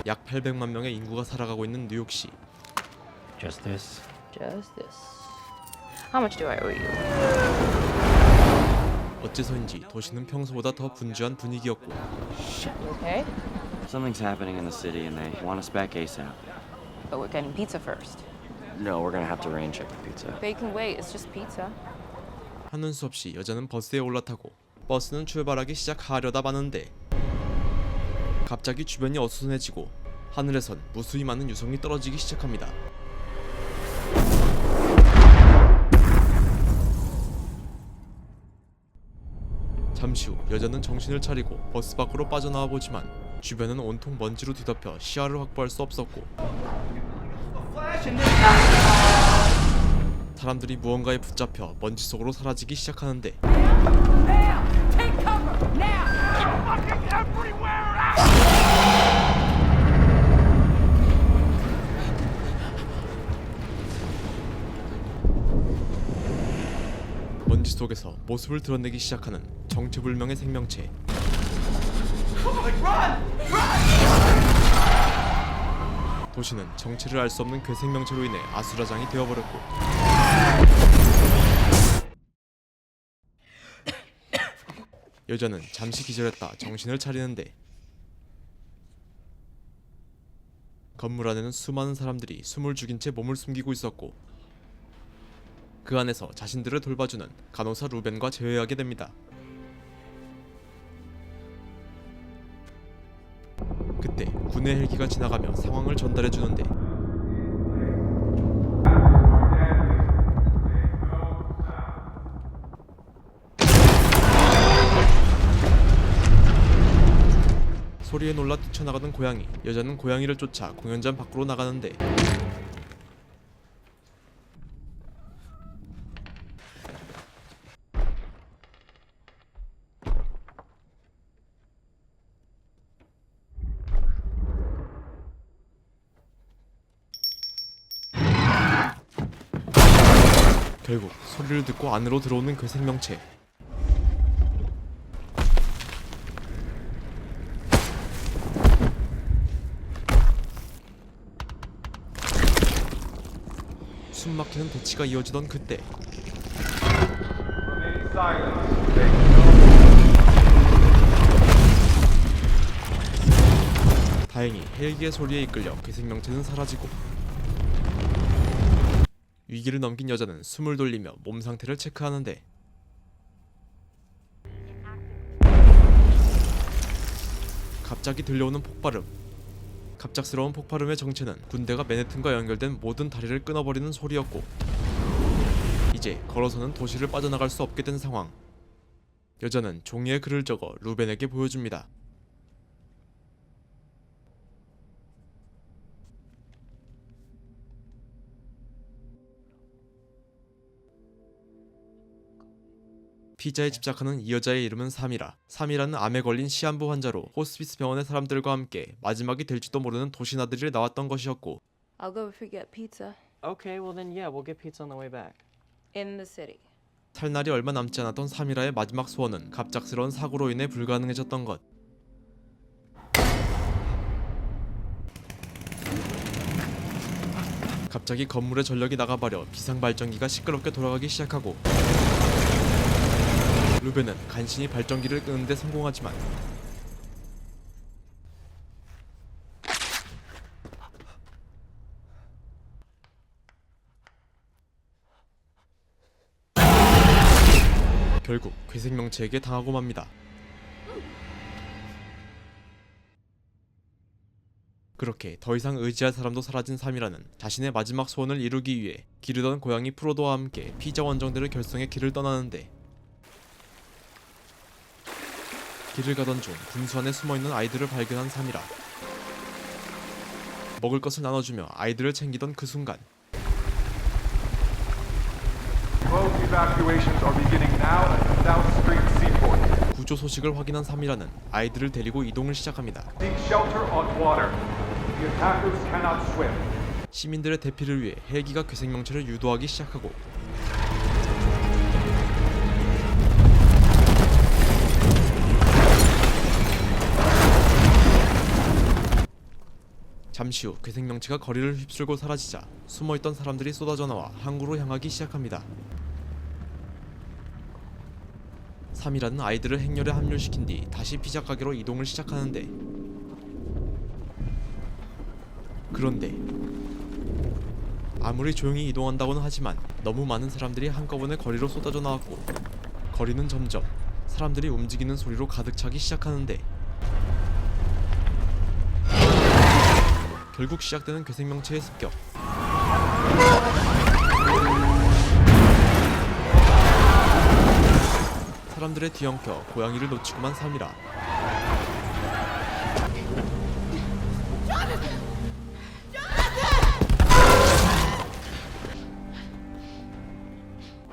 약 800만 명의 인구가 살아가고 있는 뉴욕시. Just this. Just this. How much do I owe you? 어째서인지 도시는 평소보다 더 분주한 분위기였고 You okay? Something's happening in the city and they want us back ASAP. But we're getting pizza first. No, we're gonna have to rain check the pizza. They can wait. It's just pizza. 하는 수 없이 여자는 버스에 올라타고 버스는 출발하기 시작하려다 마는데 갑자기 주변이 어수선해지고 하늘에선 무수히 많은 유성이 떨어지기 시작합니다. 잠시 후 여자는 정신을 차리고 버스 밖으로 빠져나와 보지만 주변은 온통 먼지로 뒤덮여 시야를 확보할 수 없었고 사람들이 무언가에 붙잡혀 먼지 속으로 사라지기 시작하는데 먼지 속에서 모습을 드러내기 시작하는 정체불명의 생명체. 도시는 정체를 알 수 없는 그 생명체로 인해 아수라장이 되어버렸고 여자는 잠시 기절했다 정신을 차리는데 건물 안에는 수많은 사람들이 숨을 죽인 채 몸을 숨기고 있었고 그 안에서 자신들을 돌봐주는 간호사 루벤과 재회하게 됩니다. 그때 군의 헬기가 지나가며 상황을 전달해주는데 소리에 놀라 뛰쳐나가는 고양이. 여자는 고양이를 쫓아 공연장 밖으로 나가는데 결국 소리를 듣고 안으로 들어오는 그 생명체. 숨막히는 대치가 이어지던 그때 다행히 헬기의 소리에 이끌려 그 생명체는 사라지고 위기를 넘긴 여자는 숨을 돌리며 몸 상태를 체크하는데 갑자기 들려오는 폭발음. 갑작스러운 폭발음의 정체는 군대가 맨해튼과 연결된 모든 다리를 끊어버리는 소리였고 이제 걸어서는 도시를 빠져나갈 수 없게 된 상황. 여자는 종이에 글을 적어 루벤에게 보여줍니다. 피자에 집착하는 이 여자의 이름은 사미라. 사미라는 암에 걸린 시한부 환자로 호스피스 병원의 사람들과 함께 마지막이 될지도 모르는 도시나들이를 나왔던 것이었고 I'll go if we get pizza Okay, well then yeah, we'll get pizza on the way back. in the city. 살 날이 얼마 남지 않았던 사미라의 마지막 소원은 갑작스러운 사고로 인해 불가능해졌던 것. 갑자기 건물의 전력이 나가버려 비상발전기가 시끄럽게 돌아가기 시작하고 루벤은 간신히 발전기를 끄는 데 성공하지만 결국 괴생명체에게 당하고 맙니다. 그렇게 더 이상 의지할 사람도 사라진 사미라는 자신의 마지막 소원을 이루기 위해 기르던 고양이 프로도와 함께 피자 원정대를 결성해 길을 떠나는데 길을 가던 중 분수 안에 숨어있는 아이들을 발견한 사미라. 먹을 것을 나눠주며 아이들을 챙기던 그 순간 구조 소식을 확인한 사미라는 아이들을 데리고 이동을 시작합니다. 시민들의 대피를 위해 헬기가 괴생명체를 유도하기 시작하고 잠시 후 괴생명체가 거리를 휩쓸고 사라지자 숨어있던 사람들이 쏟아져 나와 항구로 향하기 시작합니다. 3이라는 아이들을 행렬에 합류시킨 뒤 다시 피자 가게로 이동을 시작하는데, 그런데 아무리 조용히 이동한다고는 하지만 너무 많은 사람들이 한꺼번에 거리로 쏟아져 나왔고, 거리는 점점 사람들이 움직이는 소리로 가득 차기 시작하는데, 결국 시작되는 괴생명체의 습격. 사람들의 뒤엉켜 고양이를 놓치고만 3이라.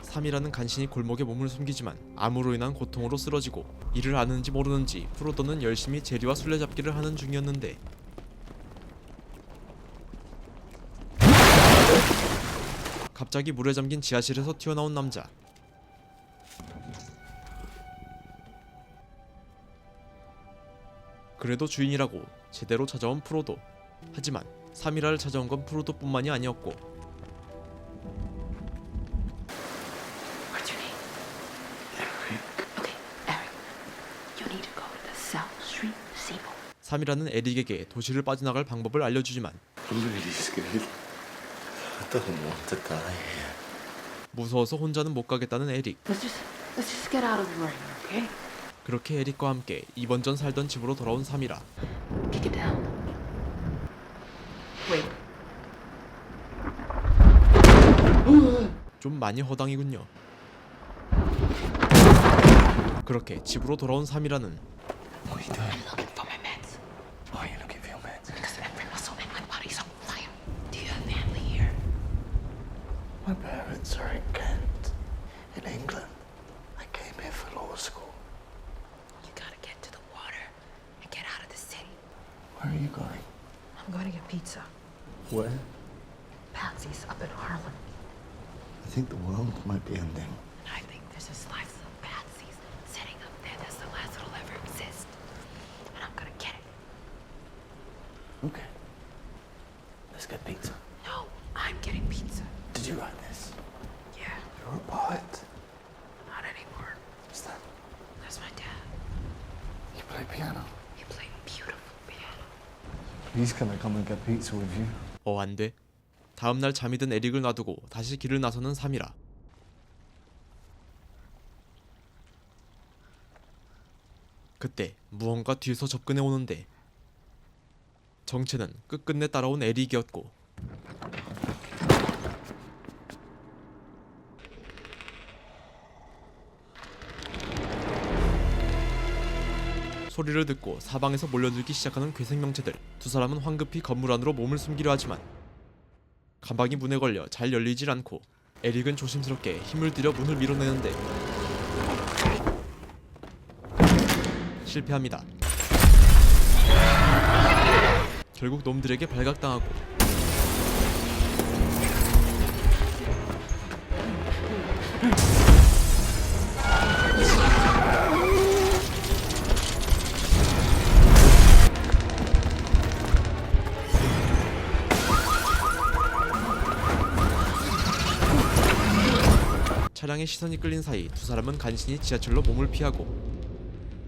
삼이라는 간신히 골목에 몸을 숨기지만 암으로 인한 고통으로 쓰러지고, 이를 아는지 모르는지 프로도는 열심히 제리와 술래잡기를 하는 중이었는데, 갑자기 물에 잠긴 지하실에서 튀어나온 남자. 그래도 주인이라고 제대로 찾아온 프로도. 하지만 3이라를 찾아온 건 프로도뿐만이 아니었고, What's your name? Okay, Eric. You need to go to the South Street Steeple. 3이라는 에릭에게 도시를 빠져나갈 방법을 알려주지만 I'm really scared. I don't want to die here. 무서워서 혼자는 못 가겠다는 에릭. Let's just get out of the rain, okay? 그렇게 에릭과 함께 이번 전 살던 집으로 돌아온 3이라. Kick it down. Wait. 좀 많이 허당이군요. 그렇게 집으로 돌아온 3이라는 What are you doing? I'm looking for my meds. Why are you looking for your meds? Because every muscle in my body's on fire. Do you have family here? My parents are in Kent, in England. I came here for law school. You gotta get to the water and get out of the city. Where are you going? I'm going to get pizza. Where? Patsy's up in Harlem. I think the world might be ending. And I think there's a slice of Patsy's sitting up there that's the last it'll ever exist. And I'm gonna get it. Okay. Let's get pizza. No, I'm getting pizza. Did you write this? Yeah, You're a poet. not anymore. What's that? That's my dad. You play piano. He played beautiful piano. He's gonna come and get pizza with you. 안돼. 다음날 잠이 든 에릭을 놔두고 다시 길을 나서는 3이라. 그때 무언가 뒤에서 접근해 오는데, 정체는 끝끝내 따라온 에릭이었고, 소리를 듣고 사방에서 몰려들기 시작하는 괴생명체들. 두 사람은 황급히 건물 안으로 몸을 숨기려 하지만 가방이 문에 걸려 잘 열리질 않고, 에릭은 조심스럽게 힘을 들여 문을 밀어내는데 실패합니다. 결국 놈들에게 발각당하고, 차량의 시선이 끌린 사이 두 사람은 간신히 지하철로 몸을 피하고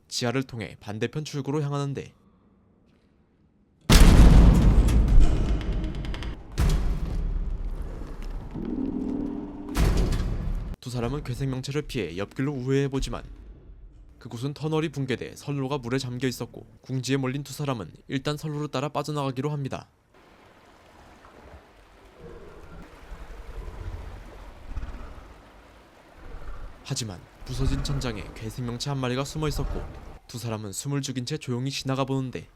지하를 통해 반대편 출구로 향하는데, 두 사람은 괴생명체를 피해 옆길로 우회해보지만 그곳은 터널이 붕괴돼 선로가 물에 잠겨 있었고, 궁지에 몰린 두 사람은 일단 선로를 따라 빠져나가기로 합니다. 하지만 부서진 천장에 괴생명체 한 마리가 숨어 있었고, 두 사람은 숨을 죽인 채 조용히 지나가 보는데,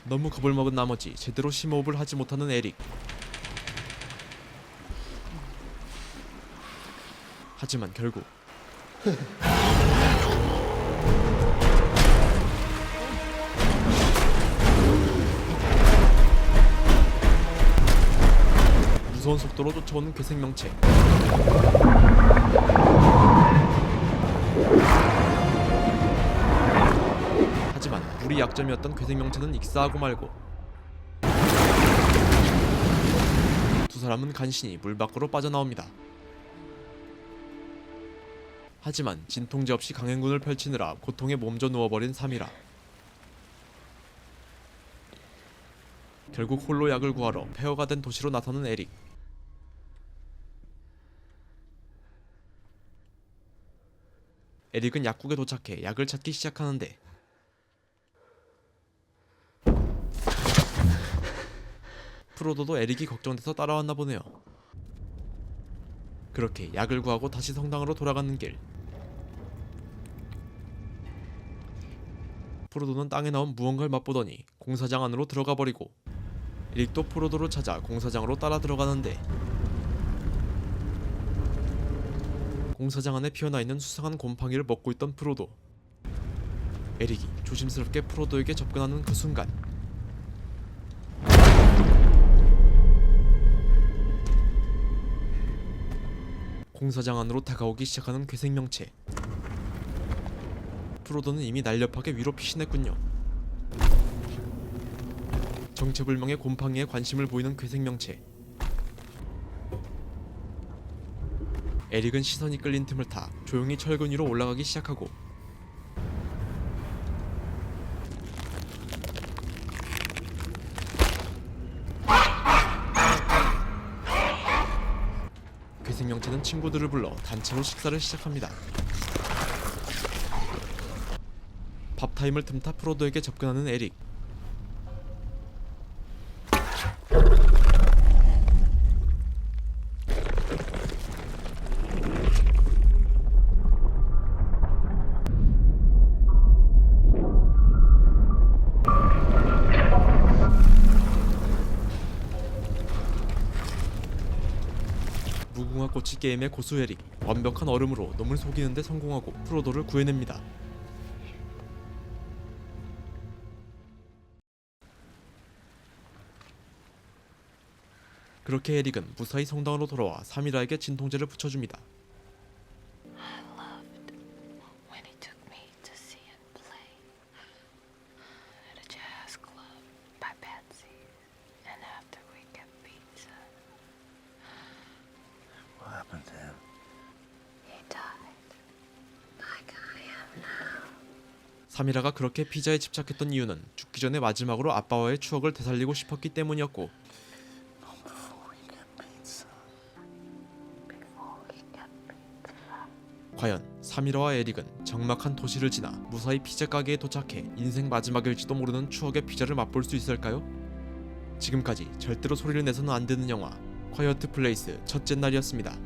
너무 겁을 먹은 나머지 제대로 심호흡을 하지 못하는 에릭. 하지만 결국 무서운 무서운 속도로 쫓아오는 괴생명체. 하지만 물이 약점이었던 괴생명체는 익사하고 말고 두 사람은 간신히 물 밖으로 빠져나옵니다. 하지만 진통제 없이 강행군을 펼치느라 고통에 몸져 누워버린 사미라. 결국 홀로 약을 구하러 폐허가 된 도시로 나서는 에릭. 에릭은 약국에 도착해 약을 찾기 시작하는데 프로도도 에릭이 걱정돼서 따라왔나 보네요. 그렇게 약을 구하고 다시 성당으로 돌아가는 길. 프로도는 땅에 나온 무언가를 맛보더니 공사장 안으로 들어가 버리고 에릭도 프로도를 찾아 공사장으로 따라 들어가는데 공사장 안에 피어나 있는 수상한 곰팡이를 먹고 있던 프로도. 에릭이 조심스럽게 프로도에게 접근하는 그 순간 공사장 안으로 다가오기 시작하는 괴생명체. 프로도는 이미 날렵하게 위로 피신했군요. 정체불명의 곰팡이에 관심을 보이는 괴생명체. 에릭은 시선이 끌린 틈을 타 조용히 철근 위로 올라가기 시작하고 괴생명체는 친구들을 불러 단체로 식사를 시작합니다. 밥타임을 틈타 프로도에게 접근하는 에릭. 무궁화꽃이 게임의 고수 에릭. 완벽한 얼음으로 놈을 속이는데 성공하고 프로도를 구해냅니다. 그렇게 에릭은 무사히 성당으로 돌아와 사미라에게 진통제를 붙여줍니다. I loved when he took me to see him play at a jazz club by Betsy's, and after we get pizza, What happened to him? he died. Like I am now. 사미라가 그렇게 피자에 집착했던 이유는 죽기 전에 마지막으로 아빠와의 추억을 되살리고 싶었기 때문이었고 Before we get pizza. Before we get pizza. 과연 사미라와 에릭은 적막한 도시를 지나 무사히 피자 가게에 도착해 인생 마지막일지도 모르는 추억의 피자를 맛볼 수 있을까요? 지금까지 절대로 소리를 내서는 안 되는 영화 콰이어트 플레이스 첫째 날이었습니다.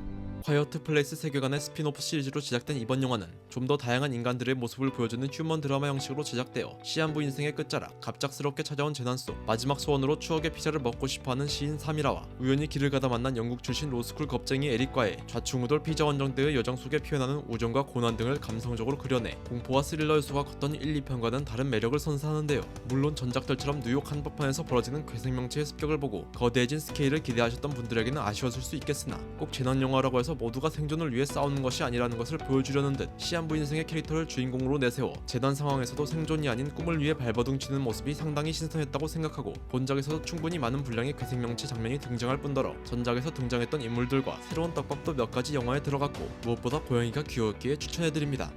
콰이어트 플레이스 세계관의 스핀오프 시리즈로 제작된 이번 영화는 좀 더 다양한 인간들의 모습을 보여주는 휴먼 드라마 형식으로 제작되어 시한부 인생의 끝자락 갑작스럽게 찾아온 재난 속 마지막 소원으로 추억의 피자를 먹고 싶어하는 시인 사미라와 우연히 길을 가다 만난 영국 출신 로스쿨 겁쟁이 에릭과의 좌충우돌 피자 원정대의 여정 속에 피어나는 우정과 고난 등을 감성적으로 그려내 공포와 스릴러 요소가 컸던 1, 2편과는 다른 매력을 선사하는데요. 물론 전작들처럼 뉴욕 한복판에서 벌어지는 괴생명체의 습격을 보고 거대해진 스케일을 기대하셨던 분들에게는 아쉬웠을 수 있겠으나 꼭 재난 영화라고 해서 모두가 생존을 위해 싸우는 것이 아니라는 것을 보여주려는 듯 시한부 인생의 캐릭터를 주인공으로 내세워 재난 상황에서도 생존이 아닌 꿈을 위해 발버둥치는 모습이 상당히 신선했다고 생각하고 본작에서도 충분히 많은 분량의 괴생명체 장면이 등장할 뿐더러 전작에서 등장했던 인물들과 새로운 떡밥도 몇 가지 영화에 들어갔고 무엇보다 고양이가 귀여웠기에 추천해드립니다.